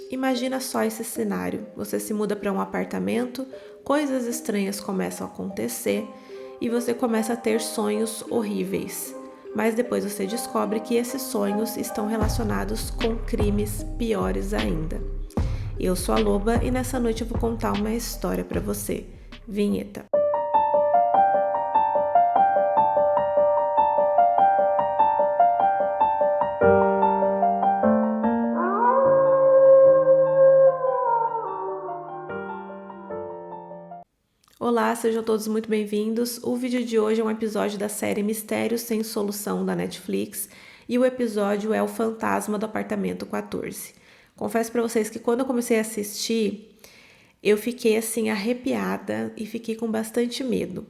Imagina só esse cenário. Você se muda para um apartamento, coisas estranhas começam a acontecer e você começa a ter sonhos horríveis. Mas depois você descobre que esses sonhos estão relacionados com crimes piores ainda. Eu sou a Loba e nessa noite eu vou contar uma história para você. Vinheta. Olá, sejam todos muito bem-vindos. O vídeo de hoje é um episódio da série Mistérios Sem Solução da Netflix e o episódio é O Fantasma do Apartamento 14. Confesso para vocês que quando eu comecei a assistir, eu fiquei assim arrepiada e fiquei com bastante medo.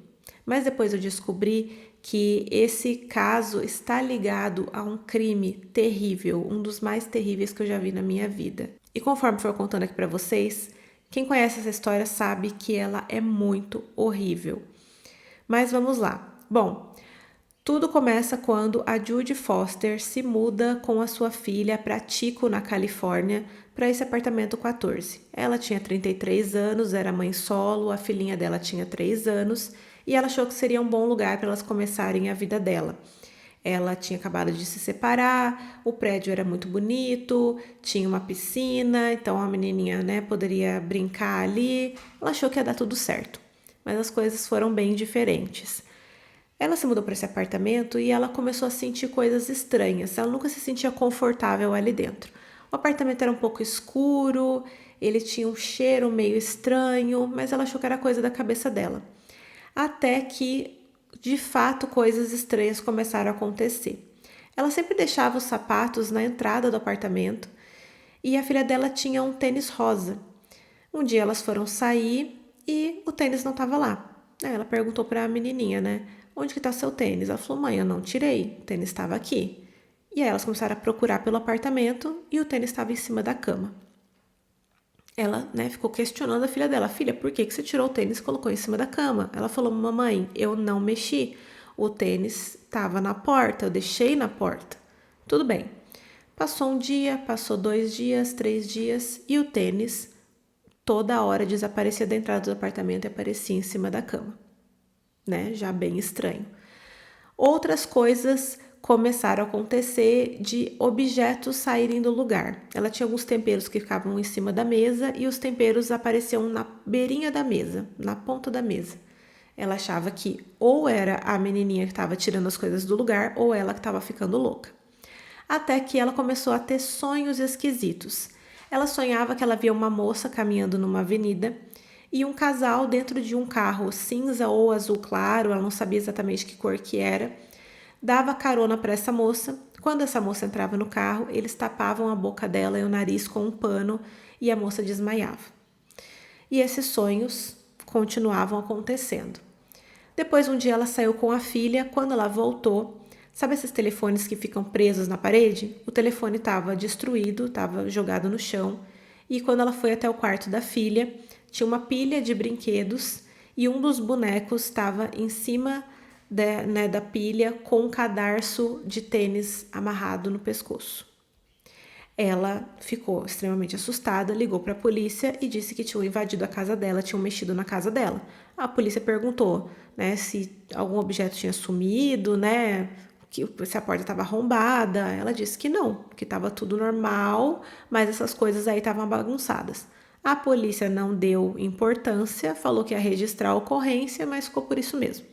Mas depois eu descobri que esse caso está ligado a um crime terrível, um dos mais terríveis que eu já vi na minha vida. E conforme for contando aqui para vocês, quem conhece essa história sabe que ela é muito horrível. Mas vamos lá. Bom, tudo começa quando a Judy Foster se muda com a sua filha para Chico, na Califórnia, para esse apartamento 14. Ela tinha 33 anos, era mãe solo, a filhinha dela tinha 3 anos e ela achou que seria um bom lugar para elas começarem a vida dela. Ela tinha acabado de se separar, o prédio era muito bonito, tinha uma piscina, então a menininha, poderia brincar ali. Ela achou que ia dar tudo certo, mas as coisas foram bem diferentes. Ela se mudou para esse apartamento e ela começou a sentir coisas estranhas. Ela nunca se sentia confortável ali dentro. O apartamento era um pouco escuro, ele tinha um cheiro meio estranho, mas ela achou que era coisa da cabeça dela. Até que de fato coisas estranhas começaram a acontecer. Ela sempre deixava os sapatos na entrada do apartamento e a filha dela tinha um tênis rosa. Um dia elas foram sair e o tênis não estava lá. Aí ela perguntou para a menininha, onde que está seu tênis? Ela falou, mãe, eu não tirei, o tênis estava aqui. E aí elas começaram a procurar pelo apartamento e o tênis estava em cima da cama. Ela, ficou questionando a filha dela. Filha, por que você tirou o tênis e colocou em cima da cama? Ela falou, mamãe, eu não mexi. O tênis estava na porta, eu deixei na porta. Tudo bem. Passou um dia, passou 2 dias, 3 dias e o tênis toda hora desaparecia da entrada do apartamento e aparecia em cima da cama. Já bem estranho. Outras coisas começaram a acontecer de objetos saírem do lugar. Ela tinha alguns temperos que ficavam em cima da mesa e os temperos apareciam na beirinha da mesa, na ponta da mesa. Ela achava que ou era a menininha que estava tirando as coisas do lugar ou ela que estava ficando louca. Até que ela começou a ter sonhos esquisitos. Ela sonhava que ela via uma moça caminhando numa avenida e um casal dentro de um carro cinza ou azul claro, ela não sabia exatamente que cor que era, dava carona para essa moça. Quando essa moça entrava no carro, eles tapavam a boca dela e o nariz com um pano e a moça desmaiava. E esses sonhos continuavam acontecendo. Depois, um dia ela saiu com a filha. Quando ela voltou, sabe esses telefones que ficam presos na parede? O telefone estava destruído, estava jogado no chão. E quando ela foi até o quarto da filha, tinha uma pilha de brinquedos e um dos bonecos estava em cima da pilha com um cadarço de tênis amarrado no pescoço. Ela ficou extremamente assustada, ligou para a polícia e disse que tinham invadido a casa dela, tinham mexido na casa dela. A polícia perguntou, se algum objeto tinha sumido, se a porta estava arrombada. Ela disse que não, que estava tudo normal, mas essas coisas aí estavam bagunçadas. A polícia não deu importância, falou que ia registrar a ocorrência, mas ficou por isso mesmo.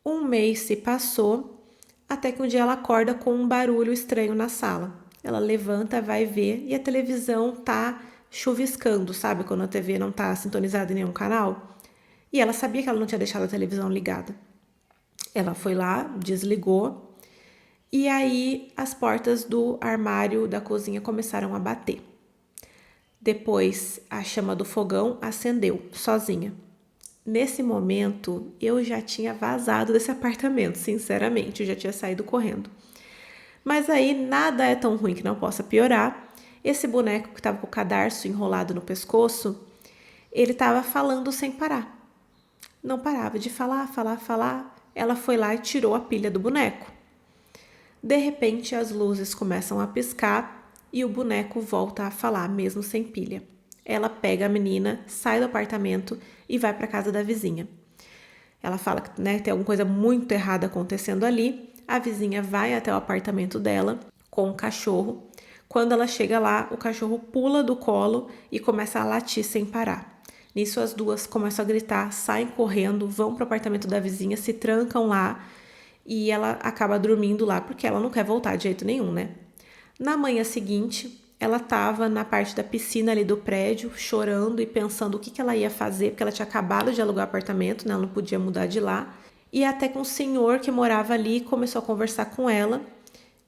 Um mês se passou, até que um dia ela acorda com um barulho estranho na sala. Ela levanta, vai ver e a televisão tá chuviscando, sabe? Quando a TV não tá sintonizada em nenhum canal. E ela sabia que ela não tinha deixado a televisão ligada. Ela foi lá, desligou e aí as portas do armário da cozinha começaram a bater. Depois a chama do fogão acendeu, sozinha. Nesse momento, eu já tinha vazado desse apartamento, sinceramente, eu já tinha saído correndo. Mas aí nada é tão ruim que não possa piorar. Esse boneco que estava com o cadarço enrolado no pescoço, ele estava falando sem parar. Não parava de falar. Ela foi lá e tirou a pilha do boneco. De repente, as luzes começam a piscar e o boneco volta a falar, mesmo sem pilha. Ela pega a menina, sai do apartamento e vai para casa da vizinha. Ela fala que tem alguma coisa muito errada acontecendo ali. A vizinha vai até o apartamento dela com o cachorro. Quando ela chega lá, o cachorro pula do colo e começa a latir sem parar. Nisso as duas começam a gritar, saem correndo, vão para o apartamento da vizinha, se trancam lá e ela acaba dormindo lá porque ela não quer voltar de jeito nenhum, né? Na manhã seguinte, ela estava na parte da piscina ali do prédio, chorando e pensando o que ela ia fazer, porque ela tinha acabado de alugar o apartamento, né? Ela não podia mudar de lá. E até que um senhor que morava ali começou a conversar com ela,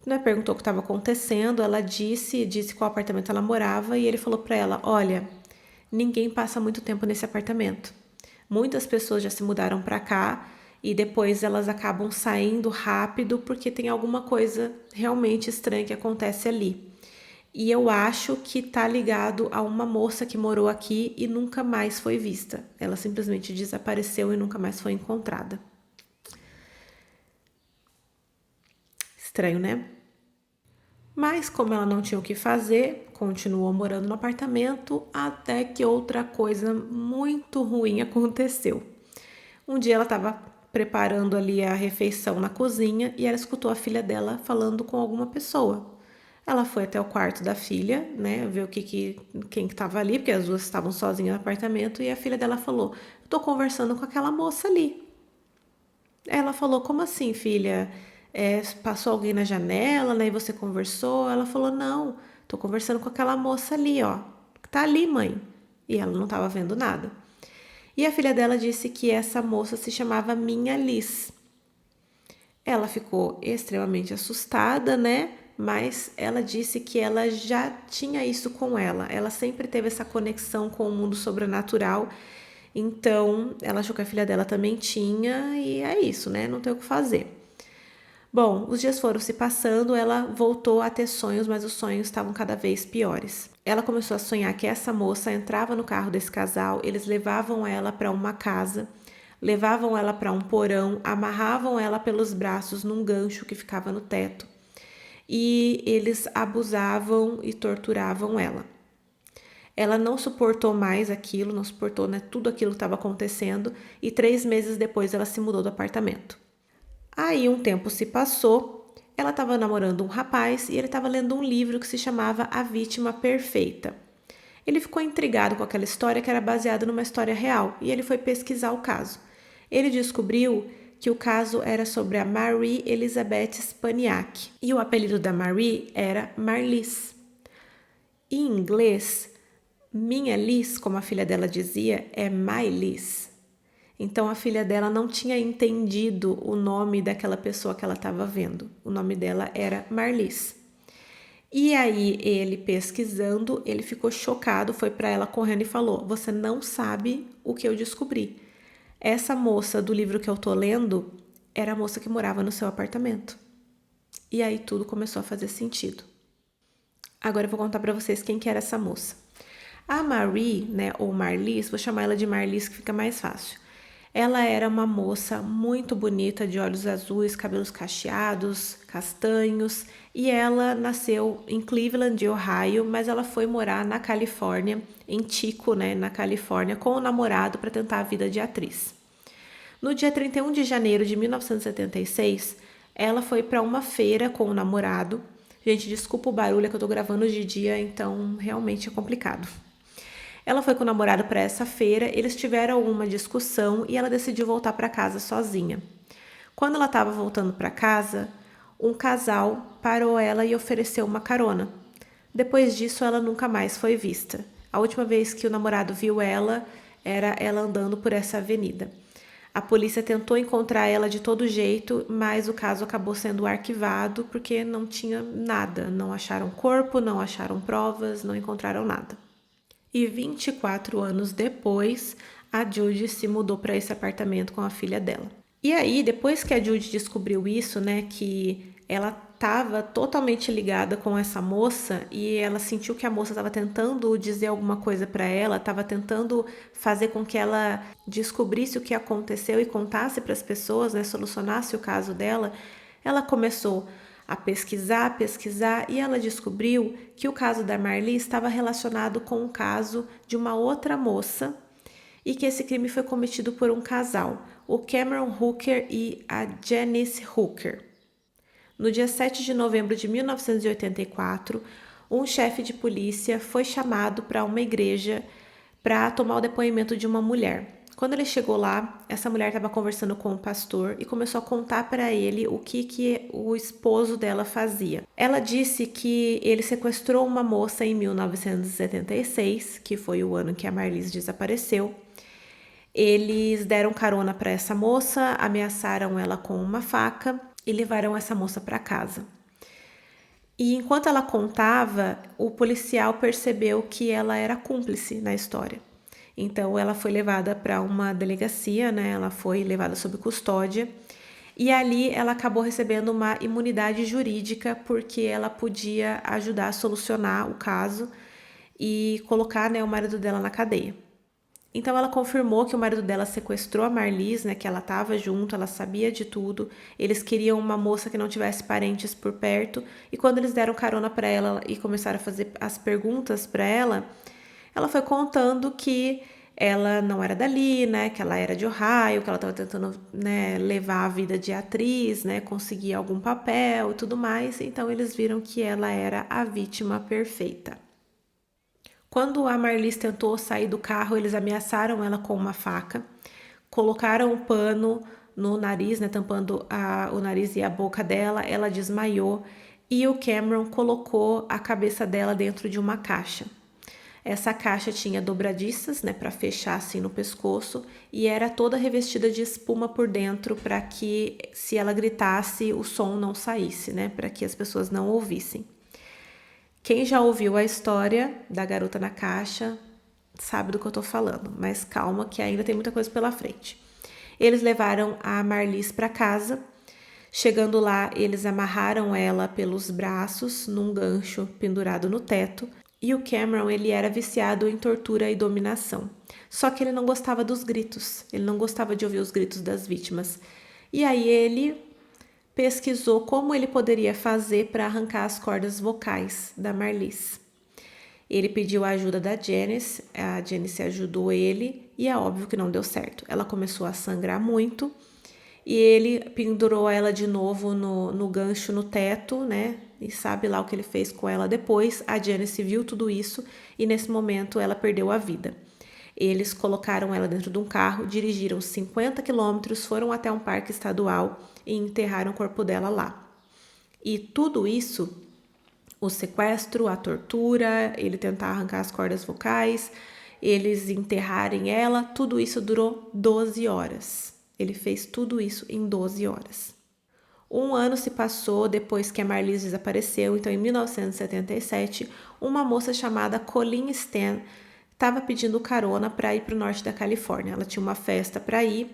né? Perguntou o que estava acontecendo, ela disse qual apartamento ela morava e ele falou para ela, olha, ninguém passa muito tempo nesse apartamento. Muitas pessoas já se mudaram para cá e depois elas acabam saindo rápido porque tem alguma coisa realmente estranha que acontece ali. E eu acho que tá ligado a uma moça que morou aqui e nunca mais foi vista. Ela simplesmente desapareceu e nunca mais foi encontrada. Estranho, né? Mas como ela não tinha o que fazer, continuou morando no apartamento até que outra coisa muito ruim aconteceu. Um dia ela estava preparando ali a refeição na cozinha e ela escutou a filha dela falando com alguma pessoa. Ela foi até o quarto da filha, né, ver quem que estava ali, porque as duas estavam sozinhas no apartamento, e a filha dela falou, tô conversando com aquela moça ali. Ela falou, como assim, filha? Passou alguém na janela, né, e você conversou? Ela falou, não, tô conversando com aquela moça ali, ó, que tá ali, mãe. E ela não estava vendo nada. E a filha dela disse que essa moça se chamava Minha Liz. Ela ficou extremamente assustada, né? Mas ela disse que ela já tinha isso com ela. Ela sempre teve essa conexão com o mundo sobrenatural. Então, ela achou que a filha dela também tinha e é isso, né? Não tem o que fazer. Bom, os dias foram se passando, ela voltou a ter sonhos, mas os sonhos estavam cada vez piores. Ela começou a sonhar que essa moça entrava no carro desse casal, eles levavam ela para uma casa, levavam ela para um porão, amarravam ela pelos braços num gancho que ficava no teto e eles abusavam e torturavam ela. Ela não suportou mais aquilo, não suportou, né, tudo aquilo que estava acontecendo e 3 meses depois ela se mudou do apartamento. Aí um tempo se passou, ela estava namorando um rapaz e ele estava lendo um livro que se chamava A Vítima Perfeita. Ele ficou intrigado com aquela história que era baseada numa história real e ele foi pesquisar o caso. Ele descobriu que o caso era sobre a Marie Elizabeth Spaniak e o apelido da Marie era Marlies. Em inglês, minha Liz, como a filha dela dizia, é My Liz. Então a filha dela não tinha entendido o nome daquela pessoa que ela estava vendo. O nome dela era Marlies. E aí ele pesquisando, ele ficou chocado, foi para ela correndo e falou: "Você não sabe o que eu descobri. Essa moça do livro que eu tô lendo era a moça que morava no seu apartamento." E aí tudo começou a fazer sentido. Agora eu vou contar para vocês quem que era essa moça. A Marie, né, ou Marlies, vou chamar ela de Marlies que fica mais fácil. Ela era uma moça muito bonita, de olhos azuis, cabelos cacheados, castanhos, e ela nasceu em Cleveland, Ohio, mas ela foi morar na Califórnia, em Chico, né, na Califórnia, com o namorado para tentar a vida de atriz. No dia 31 de janeiro de 1976, ela foi para uma feira com o namorado. Gente, desculpa o barulho, é que eu tô gravando de dia, então realmente é complicado. Ela foi com o namorado para essa feira, eles tiveram uma discussão e ela decidiu voltar para casa sozinha. Quando ela estava voltando para casa, um casal parou ela e ofereceu uma carona. Depois disso, ela nunca mais foi vista. A última vez que o namorado viu ela, era ela andando por essa avenida. A polícia tentou encontrar ela de todo jeito, mas o caso acabou sendo arquivado porque não tinha nada. Não acharam corpo, não acharam provas, não encontraram nada. E 24 anos depois, a Judy se mudou para esse apartamento com a filha dela. E aí, depois que a Judy descobriu isso, né, que ela estava totalmente ligada com essa moça e ela sentiu que a moça estava tentando dizer alguma coisa para ela, estava tentando fazer com que ela descobrisse o que aconteceu e contasse para as pessoas, né, solucionasse o caso dela, ela começou a pesquisar, e ela descobriu que o caso da Marli estava relacionado com o caso de uma outra moça e que esse crime foi cometido por um casal, o Cameron Hooker e a Janice Hooker. No dia 7 de novembro de 1984, um chefe de polícia foi chamado para uma igreja para tomar o depoimento de uma mulher. Quando ele chegou lá, essa mulher estava conversando com o pastor e começou a contar para ele o que o esposo dela fazia. Ela disse que ele sequestrou uma moça em 1976, que foi o ano que a Marlise desapareceu. Eles deram carona para essa moça, ameaçaram ela com uma faca e levaram essa moça para casa. E enquanto ela contava, o policial percebeu que ela era cúmplice na história. Então ela foi levada para uma delegacia, né? Ela foi levada sob custódia e ali ela acabou recebendo uma imunidade jurídica porque ela podia ajudar a solucionar o caso e colocar, né, o marido dela na cadeia. Então ela confirmou que o marido dela sequestrou a Marlise, né, que ela estava junto, ela sabia de tudo. Eles queriam uma moça que não tivesse parentes por perto e quando eles deram carona para ela e começaram a fazer as perguntas para ela foi contando que ela não era dali, né, que ela era de Ohio, que ela estava tentando, né, levar a vida de atriz, né, conseguir algum papel e tudo mais. Então eles viram que ela era a vítima perfeita. Quando a Marlise tentou sair do carro, eles ameaçaram ela com uma faca, colocaram um pano no nariz, né, tampando o nariz e a boca dela, ela desmaiou e o Cameron colocou a cabeça dela dentro de uma caixa. Essa caixa tinha dobradiças, né, para fechar assim no pescoço e era toda revestida de espuma por dentro para que, se ela gritasse, o som não saísse, né, para que as pessoas não ouvissem. Quem já ouviu a história da garota na caixa sabe do que eu tô falando, mas calma que ainda tem muita coisa pela frente. Eles levaram a Marlise para casa. Chegando lá, eles amarraram ela pelos braços num gancho pendurado no teto. E o Cameron, ele era viciado em tortura e dominação. Só que ele não gostava dos gritos, ele não gostava de ouvir os gritos das vítimas. E aí ele pesquisou como ele poderia fazer para arrancar as cordas vocais da Marlise. Ele pediu a ajuda da Janice, a Janice ajudou ele e é óbvio que não deu certo. Ela começou a sangrar muito e ele pendurou ela de novo no gancho no teto, né? E sabe lá o que ele fez com ela depois. A Janice viu tudo isso e nesse momento ela perdeu a vida. Eles colocaram ela dentro de um carro, dirigiram 50 quilômetros, foram até um parque estadual e enterraram o corpo dela lá. E tudo isso, o sequestro, a tortura, ele tentar arrancar as cordas vocais, eles enterrarem ela, tudo isso durou 12 horas. Ele fez tudo isso em 12 horas. Um ano se passou depois que a Marlise desapareceu, então em 1977, uma moça chamada Colleen Stan estava pedindo carona para ir para o norte da Califórnia. Ela tinha uma festa para ir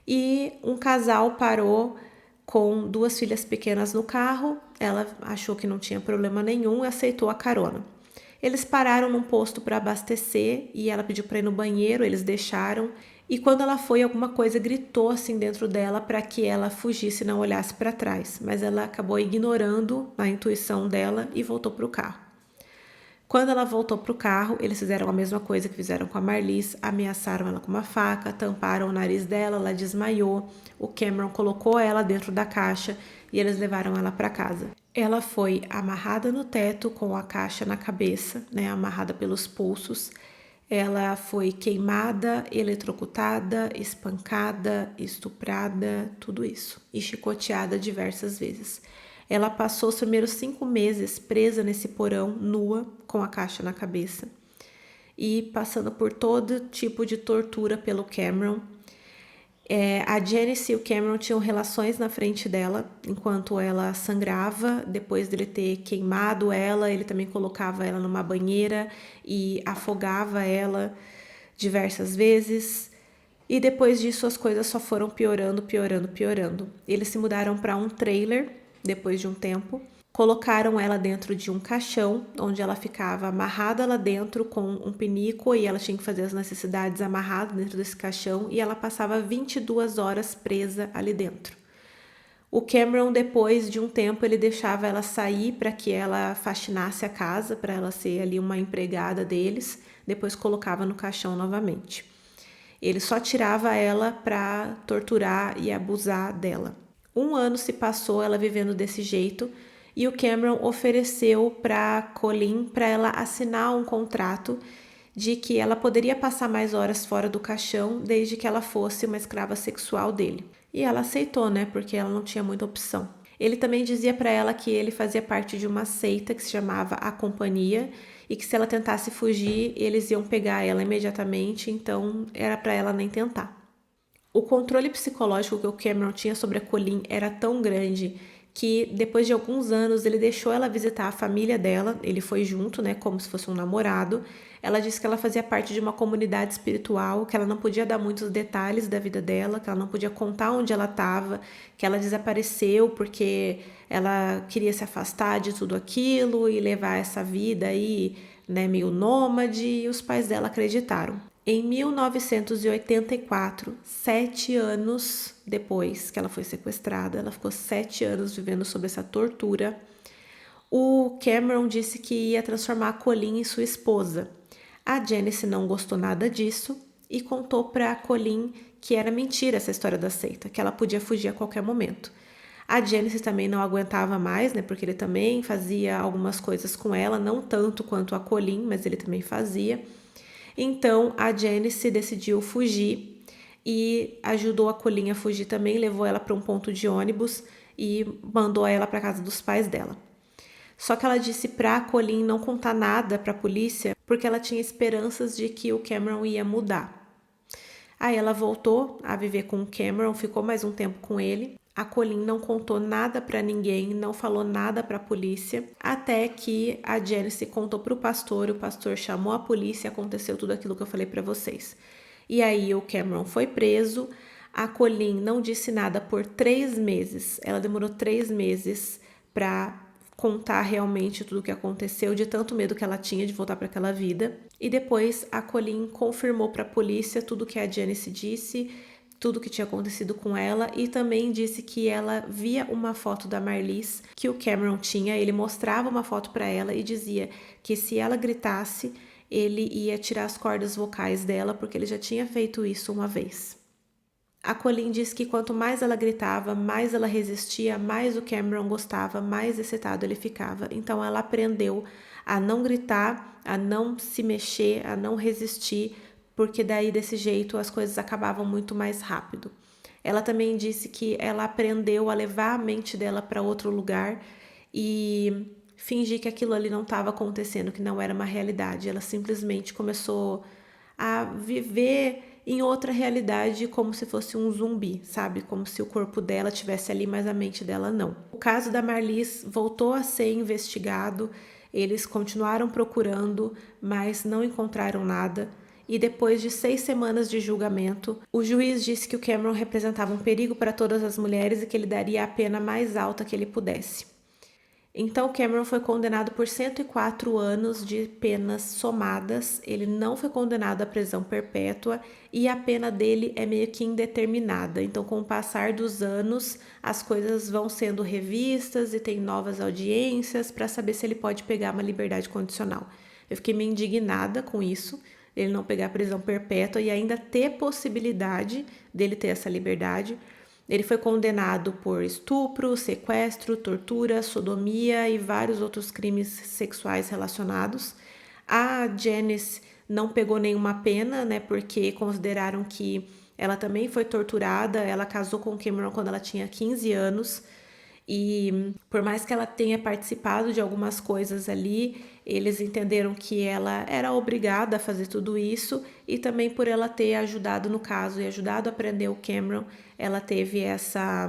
e um casal parou com 2 filhas pequenas no carro. Ela achou que não tinha problema nenhum e aceitou a carona. Eles pararam num posto para abastecer e ela pediu para ir no banheiro, eles deixaram. E quando ela foi, alguma coisa gritou assim dentro dela para que ela fugisse e não olhasse para trás. Mas ela acabou ignorando a intuição dela e voltou para o carro. Quando ela voltou para o carro, eles fizeram a mesma coisa que fizeram com a Marlise, ameaçaram ela com uma faca, tamparam o nariz dela, ela desmaiou. O Cameron colocou ela dentro da caixa e eles levaram ela para casa. Ela foi amarrada no teto com a caixa na cabeça, né, amarrada pelos pulsos. Ela foi queimada, eletrocutada, espancada, estuprada, tudo isso, e chicoteada diversas vezes. Ela passou os primeiros 5 meses presa nesse porão, nua, com a caixa na cabeça, e passando por todo tipo de tortura pelo Cameron. A Janice e o Cameron tinham relações na frente dela, enquanto ela sangrava. Depois dele ter queimado ela, ele também colocava ela numa banheira e afogava ela diversas vezes. E depois disso as coisas só foram piorando. Eles se mudaram para um trailer depois de um tempo. Colocaram ela dentro de um caixão, onde ela ficava amarrada lá dentro com um pinico e ela tinha que fazer as necessidades amarrada dentro desse caixão e ela passava 22 horas presa ali dentro. O Cameron, depois de um tempo, ele deixava ela sair para que ela faxinasse a casa, para ela ser ali uma empregada deles, depois colocava no caixão novamente. Ele só tirava ela para torturar e abusar dela. 1 ano se passou ela vivendo desse jeito e o Cameron ofereceu para Colleen para ela assinar um contrato de que ela poderia passar mais horas fora do caixão desde que ela fosse uma escrava sexual dele. E ela aceitou, né? Porque ela não tinha muita opção. Ele também dizia para ela que ele fazia parte de uma seita que se chamava A Companhia e que se ela tentasse fugir, eles iam pegar ela imediatamente, então era para ela nem tentar. O controle psicológico que o Cameron tinha sobre a Colleen era tão grande que depois de alguns anos ele deixou ela visitar a família dela, ele foi junto, né, como se fosse um namorado. Ela disse que ela fazia parte de uma comunidade espiritual, que ela não podia dar muitos detalhes da vida dela, que ela não podia contar onde ela estava, que ela desapareceu porque ela queria se afastar de tudo aquilo e levar essa vida aí, né, meio nômade, e os pais dela acreditaram. Em 1984, 7 anos depois que ela foi sequestrada, ela ficou 7 anos vivendo sob essa tortura, o Cameron disse que ia transformar a Colleen em sua esposa. A Janice não gostou nada disso e contou para a Colleen que era mentira essa história da seita, que ela podia fugir a qualquer momento. A Janice também não aguentava mais, né, porque ele também fazia algumas coisas com ela, não tanto quanto a Colleen, mas ele também fazia. Então a Janice decidiu fugir e ajudou a Colleen a fugir também, levou ela para um ponto de ônibus e mandou ela para casa dos pais dela. Só que ela disse para a Colleen não contar nada para a polícia, porque ela tinha esperanças de que o Cameron ia mudar. Aí ela voltou a viver com o Cameron, ficou mais um tempo com ele. A Colleen não contou nada para ninguém, não falou nada para a polícia, até que a Janice contou para o pastor chamou a polícia e aconteceu tudo aquilo que eu falei para vocês. E aí o Cameron foi preso, a Colleen não disse nada por 3 meses, ela demorou 3 meses para contar realmente tudo o que aconteceu, de tanto medo que ela tinha de voltar para aquela vida. E depois a Colleen confirmou para a polícia tudo que a Janice disse, tudo que tinha acontecido com ela, e também disse que ela via uma foto da Marlies que o Cameron tinha, ele mostrava uma foto para ela e dizia que se ela gritasse, ele ia tirar as cordas vocais dela, porque ele já tinha feito isso uma vez. A Colleen disse que quanto mais ela gritava, mais ela resistia, mais o Cameron gostava, mais excitado ele ficava. Então ela aprendeu a não gritar, a não se mexer, a não resistir, porque daí desse jeito as coisas acabavam muito mais rápido. Ela também disse que ela aprendeu a levar a mente dela para outro lugar e fingir que aquilo ali não estava acontecendo, que não era uma realidade. Ela simplesmente começou a viver em outra realidade como se fosse um zumbi, sabe? Como se o corpo dela tivesse ali, mas a mente dela não. O caso da Marlies voltou a ser investigado, eles continuaram procurando, mas não encontraram nada. E depois de 6 semanas de julgamento, o juiz disse que o Cameron representava um perigo para todas as mulheres e que ele daria a pena mais alta que ele pudesse. Então, Cameron foi condenado por 104 anos de penas somadas, ele não foi condenado à prisão perpétua e a pena dele é meio que indeterminada. Então, com o passar dos anos, as coisas vão sendo revistas e tem novas audiências para saber se ele pode pegar uma liberdade condicional. Eu fiquei meio indignada com isso, ele não pegar prisão perpétua e ainda ter possibilidade dele ter essa liberdade. Ele foi condenado por estupro, sequestro, tortura, sodomia e vários outros crimes sexuais relacionados. A Janice não pegou nenhuma pena, né, porque consideraram que ela também foi torturada. Ela casou com Cameron quando ela tinha 15 anos. E por mais que ela tenha participado de algumas coisas ali, eles entenderam que ela era obrigada a fazer tudo isso, e também por ela ter ajudado no caso e ajudado a prender o Cameron, ela teve essa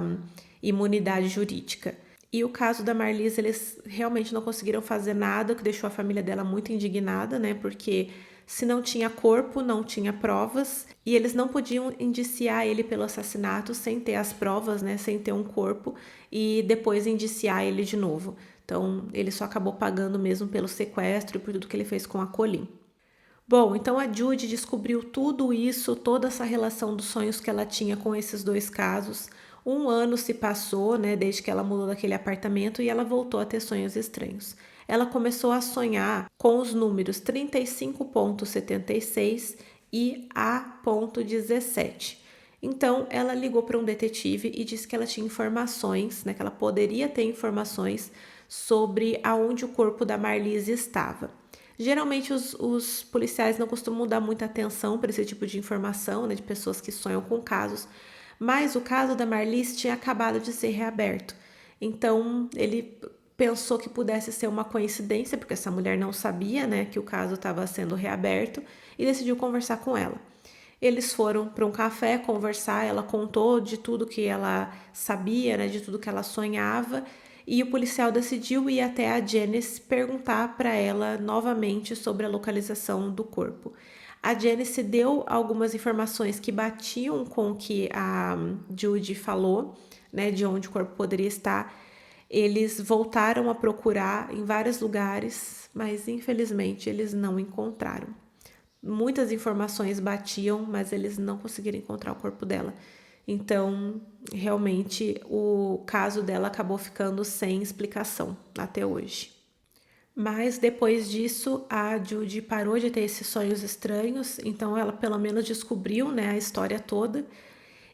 imunidade jurídica. E o caso da Marlies, eles realmente não conseguiram fazer nada, o que deixou a família dela muito indignada, né? Porque se não tinha corpo, não tinha provas, e eles não podiam indiciar ele pelo assassinato sem ter as provas, né? Sem ter um corpo, e depois indiciar ele de novo. Então, ele só acabou pagando mesmo pelo sequestro e por tudo que ele fez com a Colleen. Bom, então a Judy descobriu tudo isso, toda essa relação dos sonhos que ela tinha com esses 2 casos. Um ano se passou, né, desde que ela mudou daquele apartamento e ela voltou a ter sonhos estranhos. Ela começou a sonhar com os números 35,76 e A,17. Então, ela ligou para um detetive e disse que ela tinha informações, né, que ela poderia ter informações sobre aonde o corpo da Marlise estava. Geralmente, os policiais não costumam dar muita atenção para esse tipo de informação, né, de pessoas que sonham com casos, mas o caso da Marlise tinha acabado de ser reaberto. Então, ele pensou que pudesse ser uma coincidência, porque essa mulher não sabia, né, que o caso estava sendo reaberto, e decidiu conversar com ela. Eles foram para um café conversar, ela contou de tudo que ela sabia, né, de tudo que ela sonhava, e o policial decidiu ir até a Janice perguntar para ela novamente sobre a localização do corpo. A Janice deu algumas informações que batiam com o que a Judy falou, né, de onde o corpo poderia estar. Eles voltaram a procurar em vários lugares, mas infelizmente eles não encontraram. Muitas informações batiam, mas eles não conseguiram encontrar o corpo dela. Então, realmente, o caso dela acabou ficando sem explicação até hoje. Mas depois disso, a Judy parou de ter esses sonhos estranhos, então ela pelo menos descobriu, né, a história toda.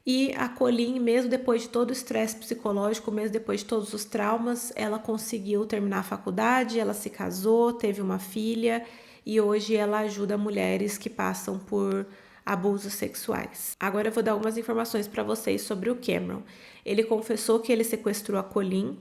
E a Colleen, mesmo depois de todo o estresse psicológico, mesmo depois de todos os traumas, ela conseguiu terminar a faculdade, ela se casou, teve uma filha e hoje ela ajuda mulheres que passam por abusos sexuais. Agora eu vou dar algumas informações para vocês sobre o Cameron. Ele confessou que ele sequestrou a Colleen,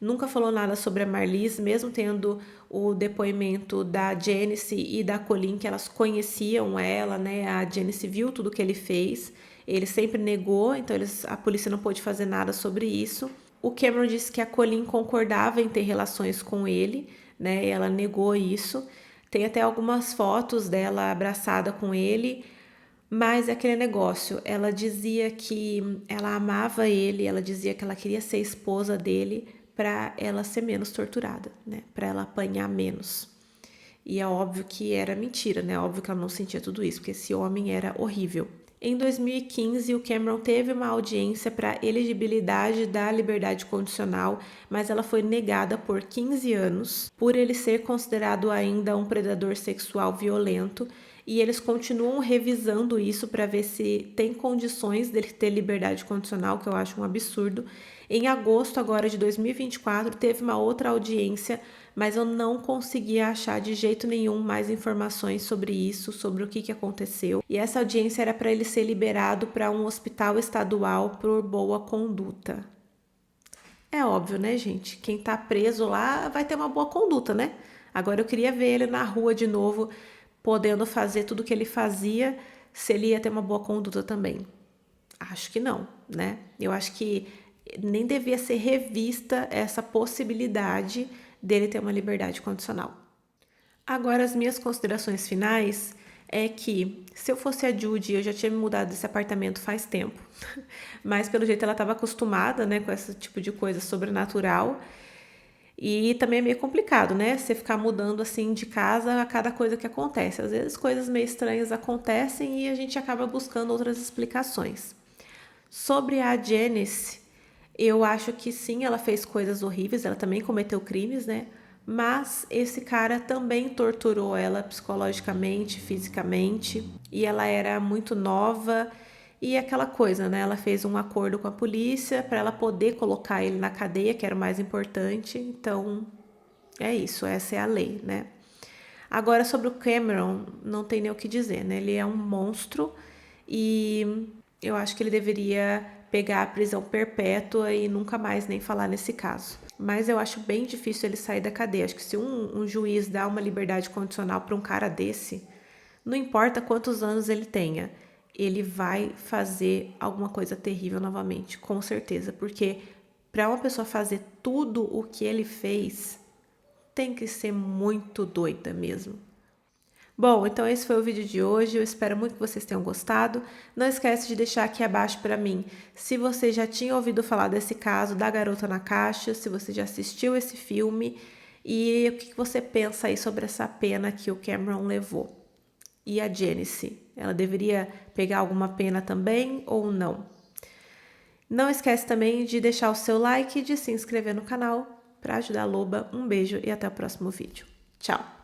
nunca falou nada sobre a Marlise, mesmo tendo o depoimento da Janice e da Colleen, que elas conheciam ela, né? A Janice viu tudo que ele fez. Ele sempre negou, então a polícia não pôde fazer nada sobre isso. O Cameron disse que a Colleen concordava em ter relações com ele, né? Ela negou isso. Tem até algumas fotos dela abraçada com ele, mas é aquele negócio. Ela dizia que ela amava ele, ela dizia que ela queria ser esposa dele para ela ser menos torturada, né? Para ela apanhar menos. E é óbvio que era mentira, né? Óbvio que ela não sentia tudo isso, porque esse homem era horrível. Em 2015, o Cameron teve uma audiência para elegibilidade da liberdade condicional, mas ela foi negada por 15 anos, por ele ser considerado ainda um predador sexual violento, e eles continuam revisando isso para ver se tem condições dele ter liberdade condicional, que eu acho um absurdo. Em agosto agora de 2024, teve uma outra audiência, mas eu não consegui achar de jeito nenhum mais informações sobre isso, sobre o que aconteceu. E essa audiência era para ele ser liberado para um hospital estadual por boa conduta. É óbvio, né, gente? Quem tá preso lá vai ter uma boa conduta, né? Agora eu queria ver ele na rua de novo, podendo fazer tudo que ele fazia, se ele ia ter uma boa conduta também. Acho que não, né? Eu acho que nem devia ser revista essa possibilidade dele ter uma liberdade condicional. Agora, as minhas considerações finais é que, se eu fosse a Judy, eu já tinha me mudado desse apartamento faz tempo. Mas, pelo jeito, ela estava acostumada, né, com esse tipo de coisa sobrenatural. E também é meio complicado, né? Você ficar mudando assim de casa a cada coisa que acontece. Às vezes coisas meio estranhas acontecem e a gente acaba buscando outras explicações. Sobre a Janice, eu acho que sim, ela fez coisas horríveis, ela também cometeu crimes, né? Mas esse cara também torturou ela psicologicamente, fisicamente, e ela era muito nova e aquela coisa, né? Ela fez um acordo com a polícia para ela poder colocar ele na cadeia, que era o mais importante. Então, é isso, essa é a lei, né? Agora, sobre o Cameron, não tem nem o que dizer, né? Ele é um monstro e eu acho que ele deveria pegar a prisão perpétua e nunca mais nem falar nesse caso. Mas eu acho bem difícil ele sair da cadeia. Acho que se um juiz dá uma liberdade condicional para um cara desse, não importa quantos anos ele tenha, ele vai fazer alguma coisa terrível novamente, com certeza. Porque para uma pessoa fazer tudo o que ele fez, tem que ser muito doida mesmo. Bom, então esse foi o vídeo de hoje, eu espero muito que vocês tenham gostado. Não esquece de deixar aqui abaixo para mim se você já tinha ouvido falar desse caso da Garota na Caixa, se você já assistiu esse filme e o que você pensa aí sobre essa pena que o Cameron levou. E a Janice, ela deveria pegar alguma pena também ou não? Não esquece também de deixar o seu like e de se inscrever no canal para ajudar a Loba. Um beijo e até o próximo vídeo. Tchau!